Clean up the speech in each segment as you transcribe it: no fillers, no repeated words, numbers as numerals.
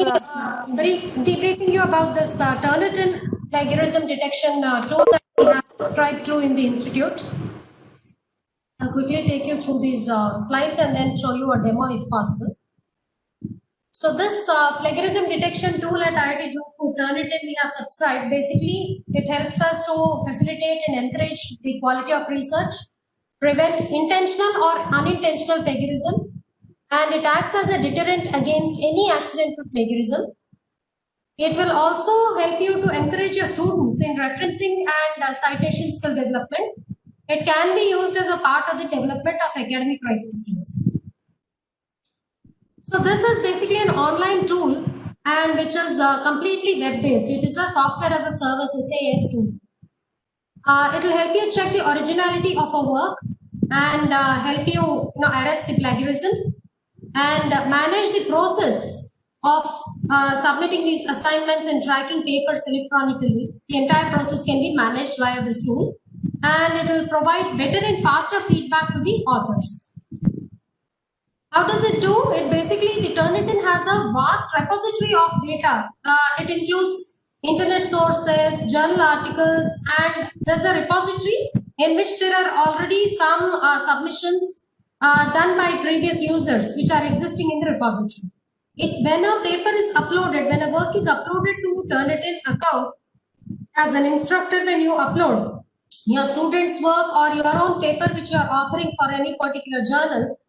debriefing you about this Turnitin plagiarism detection tool that we have subscribed to in the institute. I'll quickly take you through these slides and then show you a demo if possible. So this plagiarism detection tool at IIT Jodhpur, Turnitin, we have subscribed. Basically, it helps us to facilitate and encourage the quality of research, prevent intentional or unintentional plagiarism, and it acts as a deterrent against any accidental plagiarism. It will also help you to encourage your students in referencing and citation skill development. It can be used as a part of the development of academic writing skills. So this is basically an online tool and which is completely web-based. It is a software as a service SAS tool. It will help you check the originality of a work and help you, arrest the plagiarism and manage the process of submitting these assignments and tracking papers electronically. The entire process can be managed via this tool, and it will provide better and faster feedback to the authors. How does it do? It basically, the Turnitin has a vast repository of data. It includes internet sources, journal articles, and there's a repository in which there are already some submissions done by previous users which are existing in the repository. When a paper is uploaded, when a work is uploaded to Turnitin account, as an instructor, when you upload your student's work or your own paper which you are authoring for any particular journal,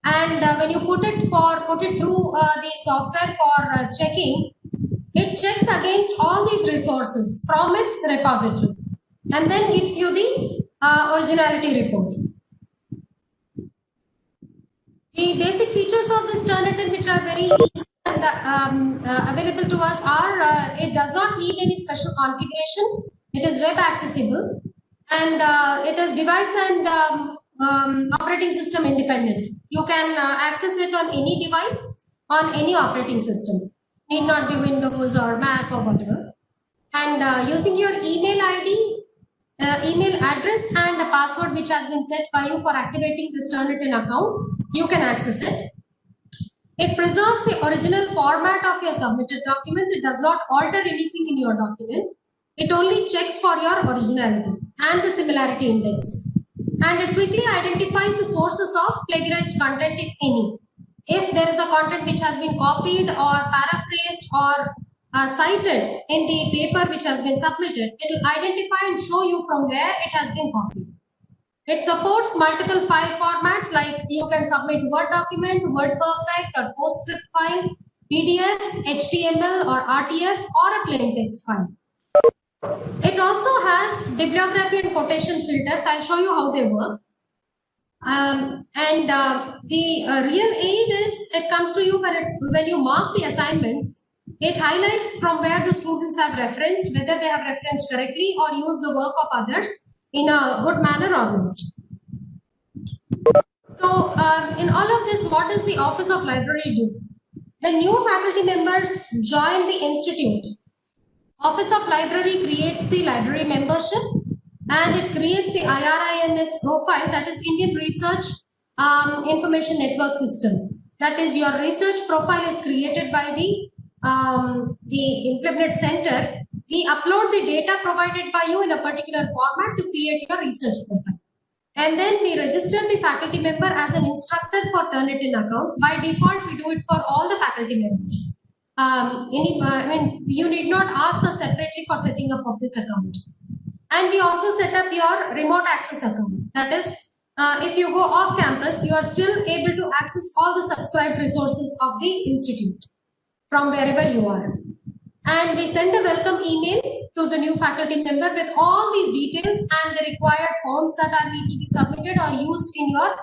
and when you put it through the software for checking, it checks against all these resources from its repository and then gives you the originality report. The basic features of this Turnitin, which are very easy and available to us, are it does not need any special configuration. It is web accessible, and it is device and operating system independent. You can access it on any device, on any operating system. Need not be Windows or Mac or whatever. And using your email ID, email address and a password which has been set by you for activating this Turnitin account, you can access it. It preserves the original format of your submitted document. It does not alter anything in your document. It only checks for your originality and the similarity index. And it quickly identifies the sources of plagiarized content, if any. If there is a content which has been copied or paraphrased or cited in the paper which has been submitted, it will identify and show you from where it has been copied. It supports multiple file formats, like you can submit Word document, WordPerfect or PostScript file, PDF, HTML or RTF or a plain text file. It also has bibliography and quotation filters. I'll show you how they work. The real aid is, it comes to you when you mark the assignments. It highlights from where the students have referenced, whether they have referenced correctly or used the work of others in a good manner or not. So in all of this, what does the Office of Library do? When new faculty members join the institute, Office of Library creates the library membership, and it creates the IRINS profile, that is Indian Research Information Network System. That is, your research profile is created by the Implemented Center. We upload the data provided by you in a particular format to create your research profile. And then we register the faculty member as an instructor for Turnitin account. By default, we do it for all the faculty members. You need not ask us separately for setting up of this account. And we also set up your remote access account. That is, if you go off campus, you are still able to access all the subscribed resources of the institute from wherever you are. And we send a welcome email to the new faculty member with all these details and the required forms that are need to be submitted or used in your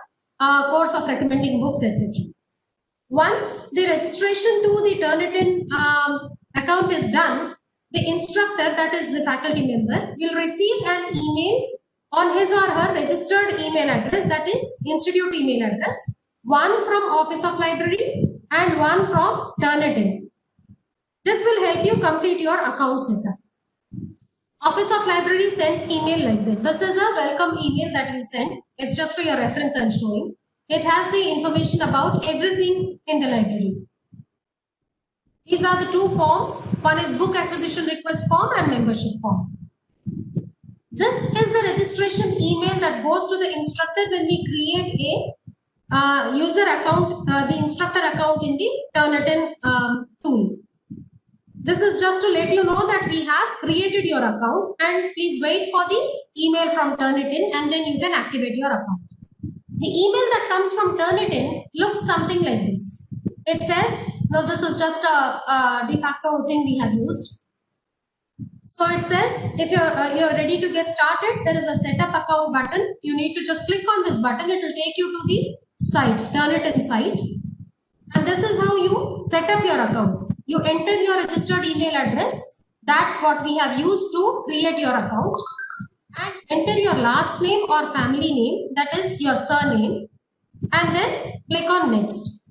course of recommending books, etc. Once the registration to the Turnitin account is done, the instructor, that is the faculty member, will receive an email on his or her registered email address, that is institute email address, one from Office of Library and one from Turnitin. This will help you complete your account setup. Office of Library sends email like this. This is a welcome email that we send. It's just for your reference I'm showing. It has the information about everything in the library. These are the two forms. One is book acquisition request form and membership form. This is the registration email that goes to the instructor when we create a user account, the instructor account in the Turnitin tool. This is just to let you know that we have created your account, and please wait for the email from Turnitin and then you can activate your account. The email that comes from Turnitin looks something like this. It says, now this is just a de facto thing we have used. So it says, if you're ready to get started, there is a setup account button. You need to just click on this button. It will take you to the site, Turnitin site. And this is how you set up your account. You enter your registered email address, that what we have used to create your account, and enter your last name or family name, that is your surname, and then click on next.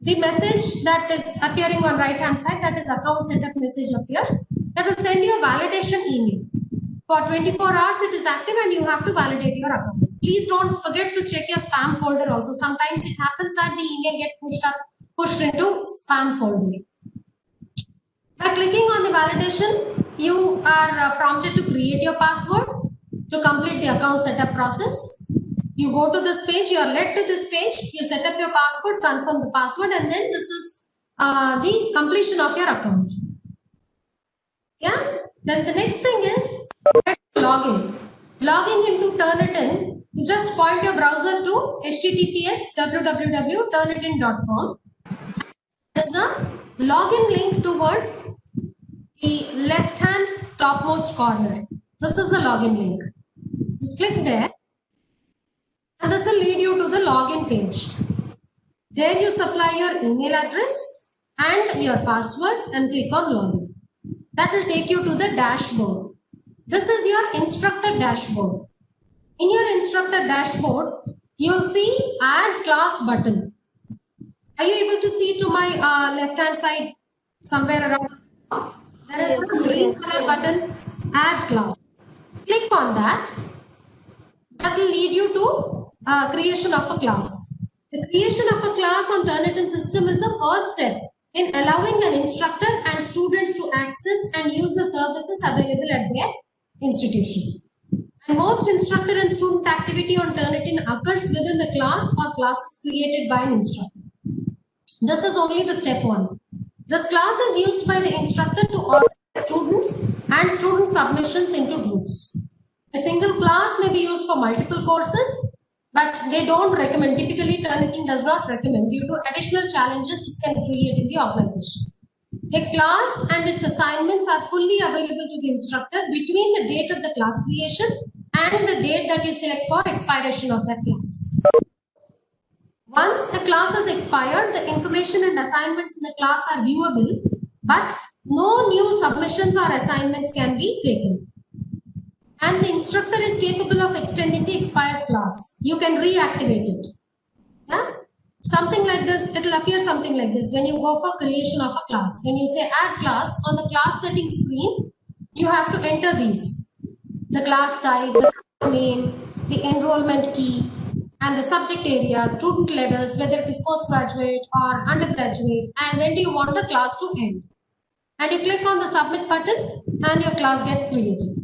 The message that is appearing on right hand side, that is account setup message appears. That will send you a validation email. For 24 hours it is active and you have to validate your account. Please don't forget to check your spam folder also. Sometimes it happens that the email gets pushed into spam folder. By clicking on the validation, you are prompted to create your password to complete the account setup process. You go to this page, you are led to this page, you set up your password, confirm the password, and then this is the completion of your account. Yeah. Then the next thing is login. Logging into Turnitin, you just point your browser to https://www.turnitin.com. There is a login link towards the left hand topmost corner. This is the login link. Just click there and this will lead you to the login page. There you supply your email address and your password and click on login. That will take you to the dashboard. This is your instructor dashboard. In your instructor dashboard, you will see add class button. Are you able to see to my left hand side somewhere around? There is a green color button, add class. Click on that. That will lead you to creation of a class. The creation of a class on Turnitin system is the first step in allowing an instructor and students to access and use the services available at their institution. And most instructor and student activity on Turnitin occurs within the class or classes created by an instructor. This is only the step one. This class is used by the instructor to organize students and student submissions into groups. A single class may be used for multiple courses, but they don't recommend. Typically, Turnitin does not recommend due to additional challenges this can create in the organization. A class and its assignments are fully available to the instructor between the date of the class creation and the date that you select for expiration of that class. Once a class has expired, the information and assignments in the class are viewable, but no new submissions or assignments can be taken. And the instructor is capable of extending the expired class. You can reactivate it. Yeah? Something like this, it will appear something like this when you go for creation of a class. When you say add class, on the class settings screen, you have to enter these. The class type, the class name, the enrollment key, and the subject area, student levels, whether it is postgraduate or undergraduate, and when do you want the class to end. And you click on the submit button and your class gets created.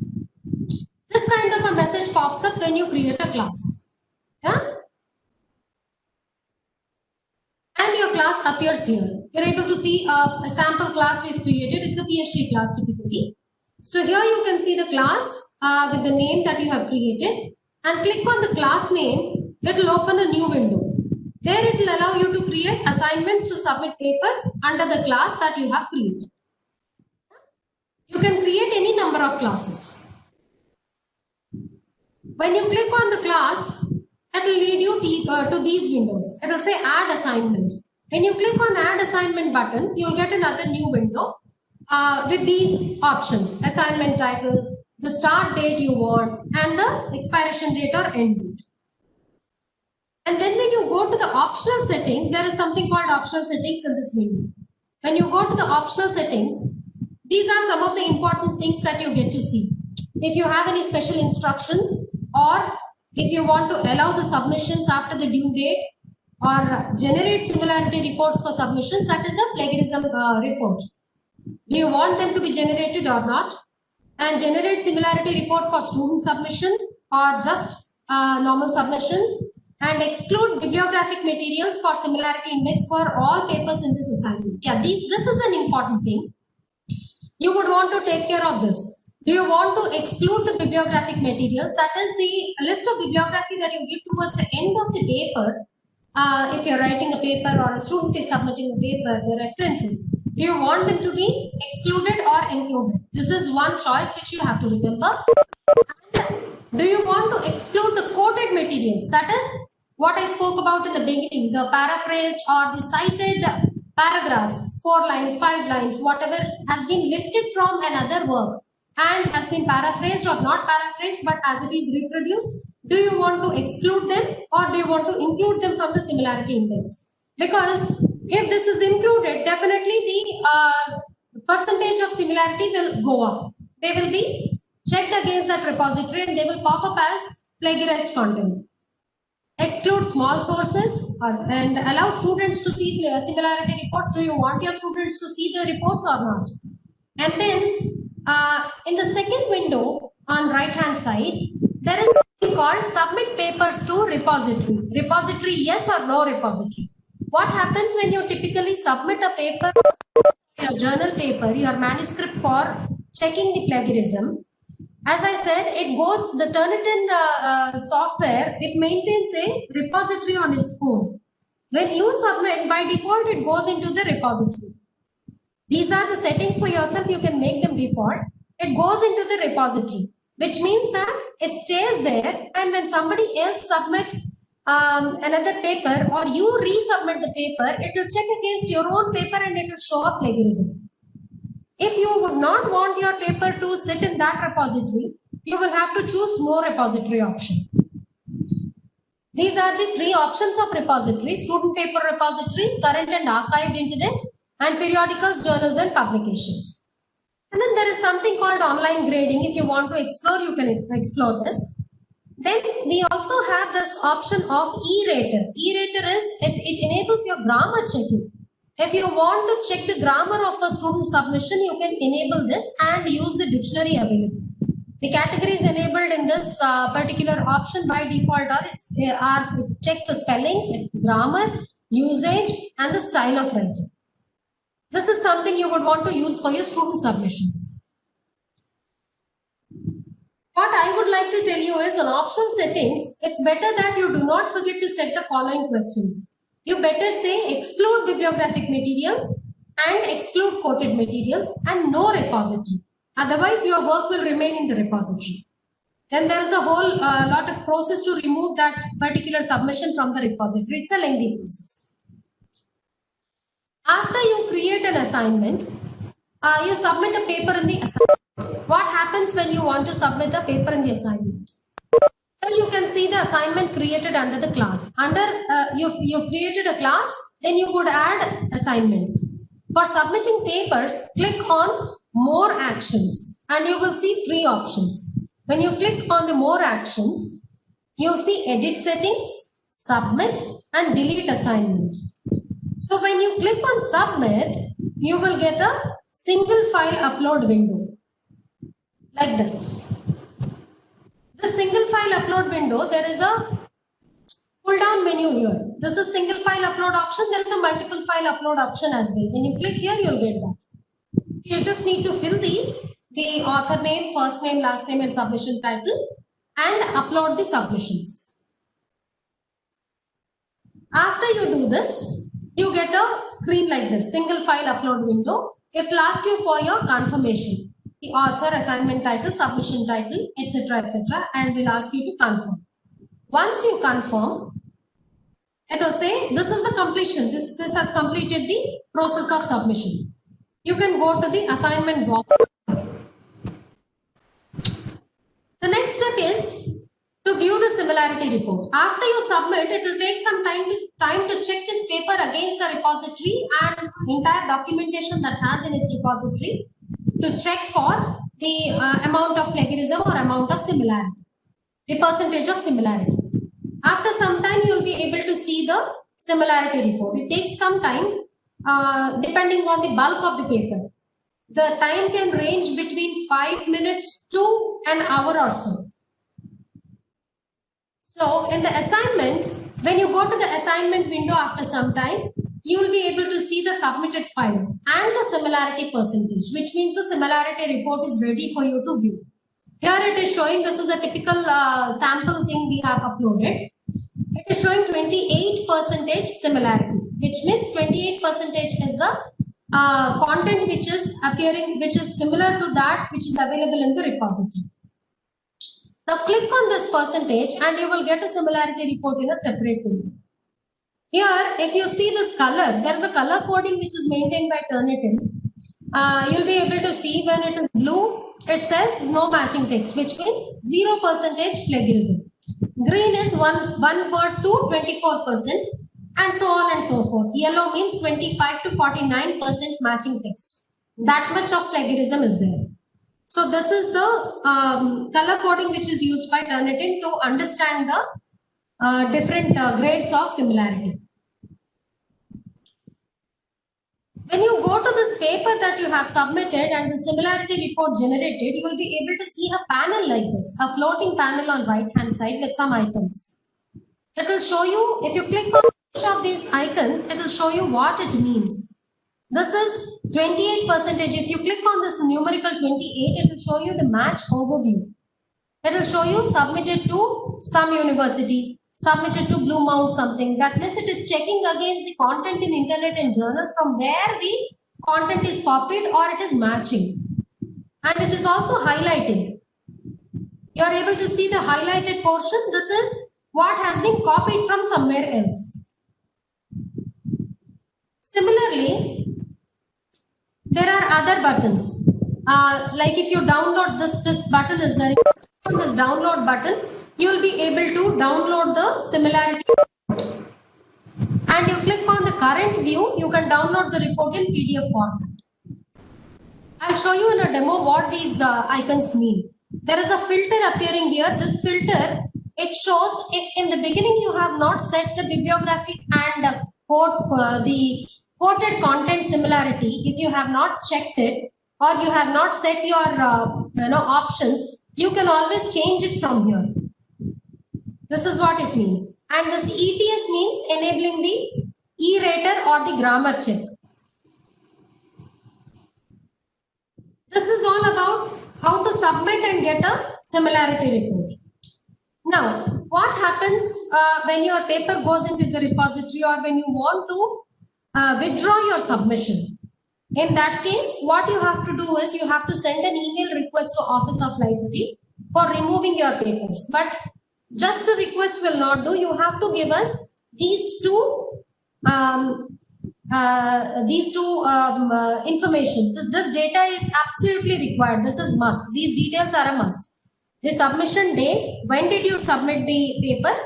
This kind of a message pops up when you create a class. Yeah? And your class appears here. You're able to see a sample class we've created. It's a PhD class typically. So here you can see the class with the name that you have created, and click on the class name. It will open a new window. There it will allow you to create assignments to submit papers under the class that you have created. You can create any number of classes. When you click on the class, it will lead you to these windows. It will say add assignment. When you click on add assignment button, you will get another new window with these options: assignment title, the start date you want, and the expiration date or end date. And then when you go to the optional settings, there is something called optional settings in this window. When you go to the optional settings, these are some of the important things that you get to see. If you have any special instructions, or if you want to allow the submissions after the due date, or generate similarity reports for submissions, that is the plagiarism report. Do you want them to be generated or not? And generate similarity report for student submission or just normal submissions, and exclude bibliographic materials for similarity index for all papers in this assignment. Yeah, this is an important thing. You would want to take care of this. Do you want to exclude the bibliographic materials? That is the list of bibliography that you give towards the end of the paper. If you're writing a paper or a student is submitting a paper, the references, do you want them to be excluded or included? This is one choice which you have to remember. Do you want to exclude the quoted materials? That is what I spoke about in the beginning, the paraphrased or the cited paragraphs, 4 lines, 5 lines, whatever has been lifted from another work and has been paraphrased or not paraphrased, but as it is reproduced. Do you want to exclude them or do you want to include them from the similarity index? Because if this is included, definitely the percentage of similarity will go up. They will be checked against that repository and they will pop up as plagiarized content. Exclude small sources and allow students to see similarity reports. Do you want your students to see the reports or not? And then in the second window on right hand side, there is something called submit papers to repository. Repository yes or no repository. What happens when you typically submit a paper, your journal paper, your manuscript for checking the plagiarism? As I said, it goes, the Turnitin software, it maintains a repository on its own. When you submit, by default, it goes into the repository. These are the settings for yourself. You can make them default. It goes into the repository, which means that it stays there. And when somebody else submits another paper or you resubmit the paper, it will check against your own paper and it will show up plagiarism. If you would not want your paper to sit in that repository, you will have to choose no repository option. These are the 3 options of repository: student paper repository, current and archived internet, and periodicals, journals, and publications. And then there is something called online grading. If you want to explore, you can explore this. Then we also have this option of e-rater. E-rater is, it enables your grammar checking. If you want to check the grammar of a student submission, you can enable this and use the dictionary available. The categories enabled in this particular option by default it checks the spellings, grammar, usage, and the style of writing. This is something you would want to use for your student submissions. What I would like to tell you is, on optional settings, it's better that you do not forget to set the following questions. You better say exclude bibliographic materials and exclude quoted materials and no repository. Otherwise, your work will remain in the repository. Then there is a whole lot of process to remove that particular submission from the repository. It's a lengthy process. After you create an assignment, you submit a paper in the assignment. What happens when you want to submit a paper in the assignment? So you can see the assignment created under the class. Under you've created a class, then you would add assignments. For submitting papers, click on more actions and you will see 3 options. When you click on the more actions, you'll see edit settings, submit, and delete assignment. So when you click on submit, you will get a single file upload window like this. The single file upload window, there is a pull down menu here. This is single file upload option. There is a multiple file upload option as well. When you click here, you'll get that. You just need to fill these, the author name, first name, last name, and submission title, and upload the submissions. After you do this, you get a screen like this, single file upload window. It will ask you for your confirmation, the author, assignment title, submission title, etc., and will ask you to confirm. Once you confirm, it will say this is the completion. This has completed the process of submission. You can go to the assignment box. The next step is to view the similarity report. After you submit, it will take some time to check this paper against the repository and entire documentation that has in its repository to check for the amount of plagiarism or amount of similarity, the percentage of similarity. After some time, you will be able to see the similarity report. It takes some time depending on the bulk of the paper. The time can range between 5 minutes to an hour or so. So in the assignment, when you go to the assignment window after some time, you will be able to see the submitted files and the similarity percentage, which means the similarity report is ready for you to view. Here it is showing, this is a typical sample thing we have uploaded. It is showing 28% similarity, which means 28% is the content which is appearing, which is similar to that which is available in the repository. Now click on this percentage and you will get a similarity report in a separate window. Here, if you see this color, there is a color coding which is maintained by Turnitin. You'll be able to see when it is blue, it says no matching text, which means 0% plagiarism. Green is one word to 24%, and so on and so forth. Yellow means 25 to 49% matching text. That much of plagiarism is there. So this is the color coding which is used by Turnitin to understand the different grades of similarity. When you go to this paper that you have submitted and the similarity report generated, you will be able to see a panel like this, a floating panel on right hand side with some icons. It will show you, if you click on each of these icons, it will show you what it means. This is 28%. If you click on this numerical 28, it will show you the match overview. It will show you submitted to some university, submitted to Blue Mount something. That means it is checking against the content in internet and journals from where the content is copied or it is matching. And it is also highlighting. You are able to see the highlighted portion. This is what has been copied from somewhere else. Similarly, there are other buttons. Like if you download this button is there. On this download button, you will be able to download the similarity. And you click on the current view, you can download the report in PDF format. I'll show you in a demo what these icons mean. There is a filter appearing here. This filter, it shows if in the beginning you have not set the bibliographic and the quoted content similarity, if you have not checked it or you have not set your options, you can always change it from here. This is what it means. And this ETS means enabling the e-rater or the grammar check. This is all about how to submit and get a similarity report. Now, what happens when your paper goes into the repository or when you want to withdraw your submission? In that case, what you have to do is you have to send an email request to Office of Library for removing your papers. But just a request will not do. You have to give us these two information. This data is absolutely required. This is must. These details are a must. The submission date, when did you submit the paper,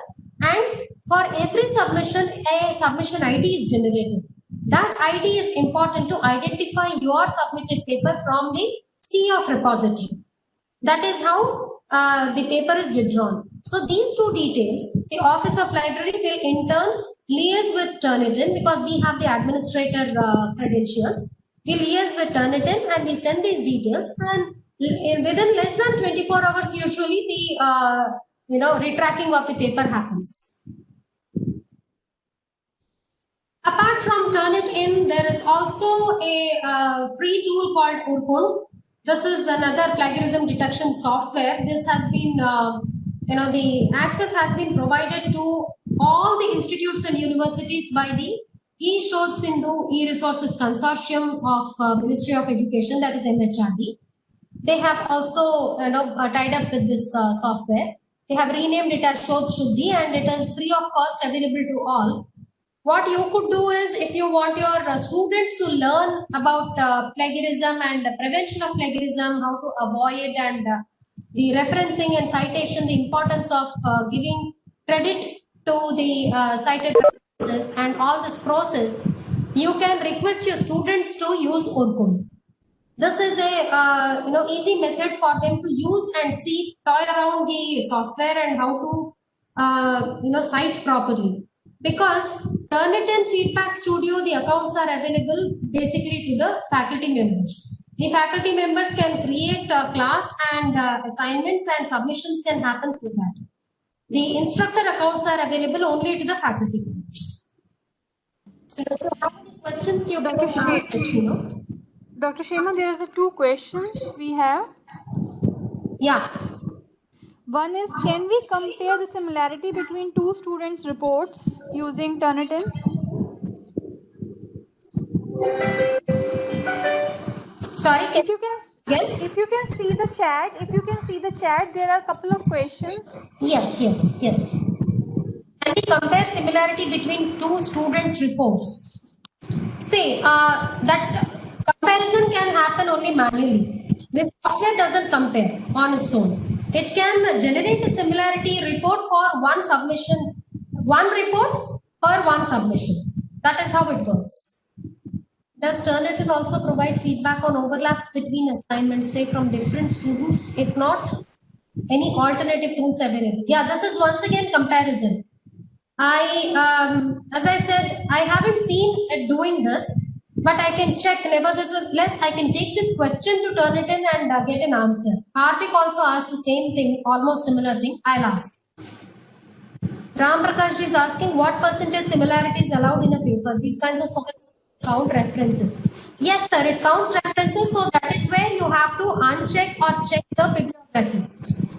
and for every submission, a submission ID is generated. That ID is important to identify your submitted paper from the sea of repository. That is how the paper is withdrawn. So these two details, the Office of Library will in turn liaise with Turnitin because we have the administrator credentials. We liaise with Turnitin and we send these details, and within less than 24 hours, usually the retracking of the paper happens. Apart from Turnitin, there is also a free tool called Urkund. This is another plagiarism detection software. This has been, the access has been provided to all the institutes and universities by the eShodh Sindhu e-Resources Consortium of Ministry of Education, that is MHRD. They have also tied up with this software. They have renamed it as Shodh Shuddhi and it is free of cost, available to all. What you could do is, if you want your students to learn about plagiarism and the prevention of plagiarism, how to avoid and the referencing and citation, the importance of giving credit to the cited references and all this process, you can request your students to use Urkund. This is a easy method for them to use and toy around the software and how to cite properly. Because Turnitin Feedback Studio, the accounts are available basically to the faculty members. The faculty members can create a class and assignments and submissions can happen through that. The instructor accounts are available only to the faculty members. So if you have any questions, you better let me know. Dr. Shema, there are two questions we have. Yeah. One is, can we compare the similarity between two students' reports using Turnitin? Sorry, If you can see the chat, there are a couple of questions. Yes. Can we compare similarity between two students' reports? See, that comparison can happen only manually. This software doesn't compare on its own. It can generate a similarity report for one submission, one report per one submission. That is how it works. Does Turnitin also provide feedback on overlaps between assignments, say from different students? If not, any alternative tools available? Yeah, this is once again comparison. As I said, I haven't seen it doing this, but I can check. Nevertheless, I can take this question to Turnitin and get an answer. Hardik also asked the same thing, almost similar thing. I'll ask. Ram Prakash is asking what percentage similarity is allowed in a paper. These kinds of software count references. Yes, sir, it counts references. So that is where you have to uncheck or check the bibliography.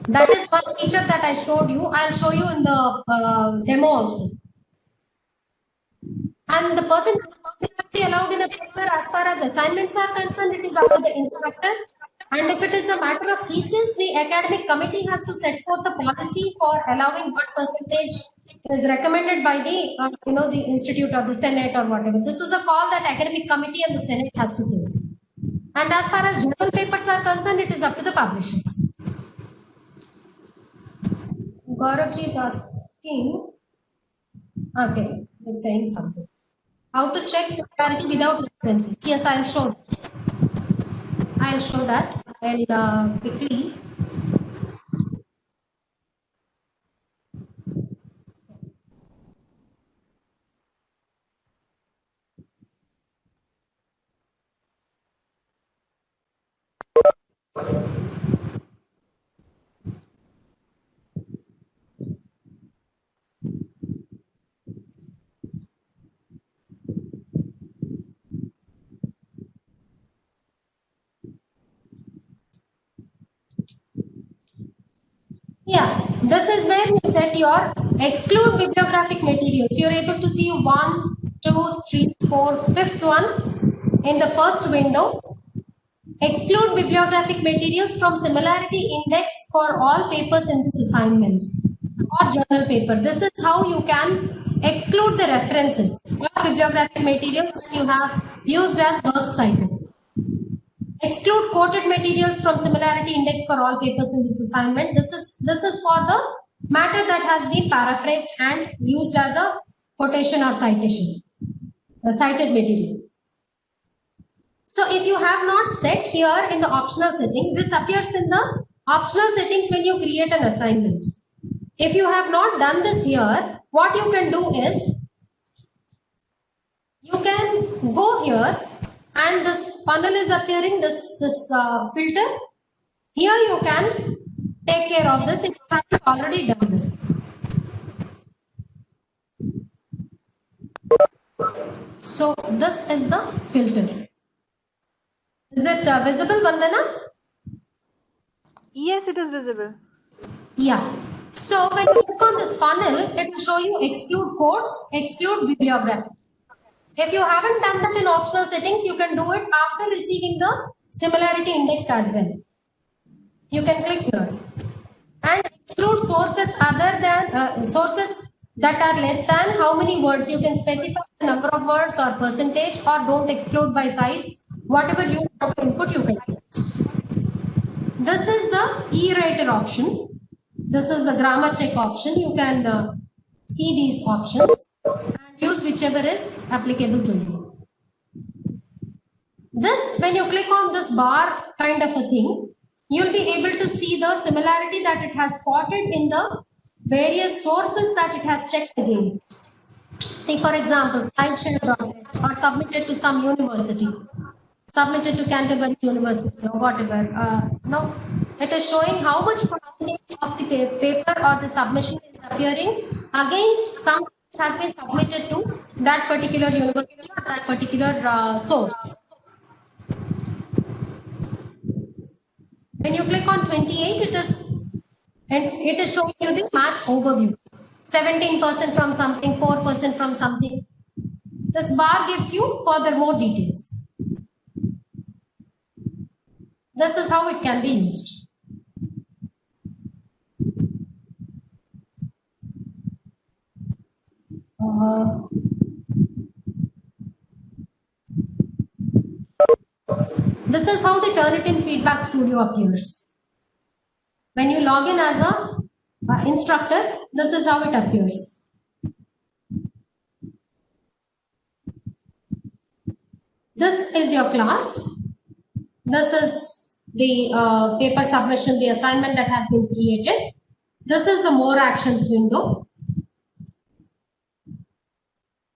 That is one feature that I showed you. I'll show you in the demo also. And the percentage allowed in a paper as far as assignments are concerned, it is up to the instructor. And if it is a matter of thesis, the academic committee has to set forth a policy for allowing what percentage is recommended by the the institute or the senate or whatever. This is a call that academic committee and the senate has to take. And as far as journal papers are concerned, it is up to the publishers. Gauravji is asking, okay, he's saying something. How to check similarity without references? Yes, I'll show. That. I'll quickly. Yeah, this is where you set your exclude bibliographic materials. You're able to see 1, 2, 3, 4, fifth one in the first window. Exclude bibliographic materials from similarity index for all papers in this assignment or journal paper. This is how you can exclude the references or bibliographic materials that you have used as works cited. Exclude quoted materials from similarity index for all papers in this assignment. This is for the matter that has been paraphrased and used as a quotation or citation, the cited material. So if you have not set here in the optional settings, this appears in the optional settings when you create an assignment. If you have not done this here, what you can do is, you can go here and this funnel is appearing, this filter. Here you can take care of this if you have already done this. So this is the filter. Is it visible, Vandana? Yes, it is visible. Yeah. So when you click on this funnel, it will show you exclude quotes, exclude bibliography. If you haven't done that in optional settings, you can do it after receiving the similarity index as well. You can click here and exclude sources other than sources that are less than how many words. You can specify the number of words or percentage, or don't exclude by size. Whatever you want to input, you can use. This is the e-writer option. This is the grammar check option. You can see these options and use whichever is applicable to you. This, when you click on this bar kind of a thing, you'll be able to see the similarity that it has spotted in the various sources that it has checked against. See, for example, slideshare.net or submitted to some university, submitted to Canterbury University or whatever. Now, it is showing how much percentage of the paper or the submission is appearing against some which has been submitted to that particular university or that particular source. When you click on 28, it is showing you the match overview. 17% from something, 4% from something. This bar gives you further more details. This is how it can be used. This is how the Turnitin Feedback Studio appears. When you log in as a instructor, this is how it appears. This is your class. This is the paper submission, the assignment that has been created. This is the more actions window.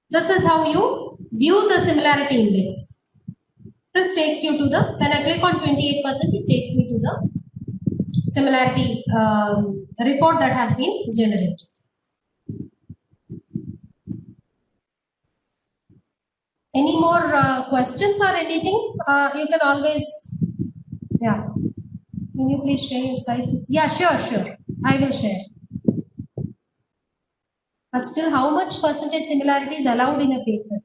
This is how you view the similarity index. This takes you to the, when I click on 28%, it takes me to the similarity report that has been generated. Any more questions or anything? You can always, yeah. Can you please share your slides? Yeah, sure. I will share. But still, how much percentage similarity is allowed in a paper?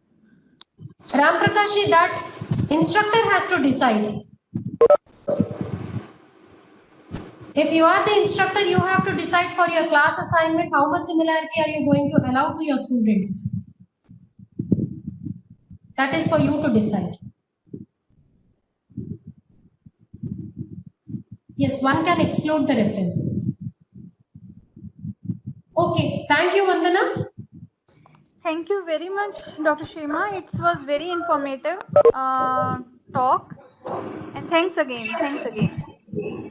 Ram Prakash, that instructor has to decide. If you are the instructor, you have to decide for your class assignment how much similarity are you going to allow to your students. That is for you to decide. Yes, one can exclude the references. Okay, thank you, Vandana. Thank you very much, Dr. Shema. It was very informative talk. And thanks again.